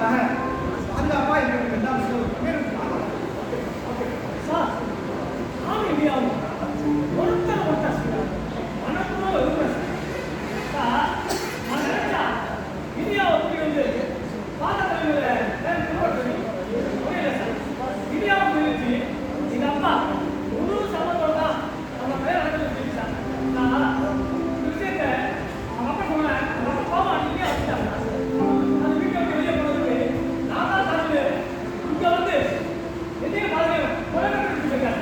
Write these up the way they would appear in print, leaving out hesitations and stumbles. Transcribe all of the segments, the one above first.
குடும்பத்துக்காக பாதுகாப்பா எங்களுக்கு எல்லாம் சார் நான் இந்தியாவும் ஒருத்தர் மனப்பூர்வ விரும்புகிறேன் சார். நான் நினைச்சா இந்தியாவை பற்றி வந்து பாதத்தலைவரை புரியல சார். இந்தியாவை குறித்து எங்க அப்பா முழு சமத்தோட தான் நம்ம பேர் நடந்து சார். நான் இந்த விஷயத்தை அவங்க அப்பா சொன்னேன், அவங்க அப்பாவும் அன்னைக்கே வச்சுட்டாங்க. அந்த வீட்டை விட்டு வெளியே போனதுக்கு நான் தான் சார்ந்து இங்க வந்து எதையும் பாருங்க உலகத்துக்கு சொல்லியிருக்காரு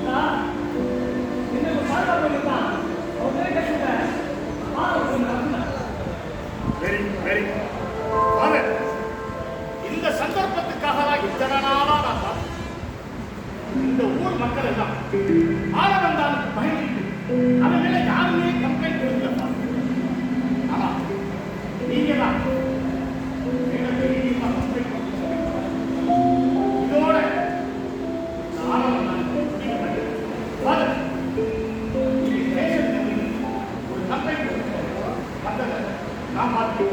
சார். என்ன பாதுகாப்பு தான் அவர் பேர் கேட்க வெரி வெரி ஃபாதர், இந்த சந்தர்ப்பத்துக்காக தான் இத்தனை நாளா நான் பார்த்தேன். இந்த ஊர் மக்கள் எல்லாம் ஆளவந்தானுக்கு பயணிட்டு அவன் மேல யாருமே கம்ப்ளைண்ட் கொடுக்கல. ஆனா நீங்க தான் இதோட ஆளவந்தானுக்கு ஃபாதர், நீங்க ஸ்டேஷன் ஒரு கம்ப்ளைண்ட் கொடுக்க நான் பார்த்து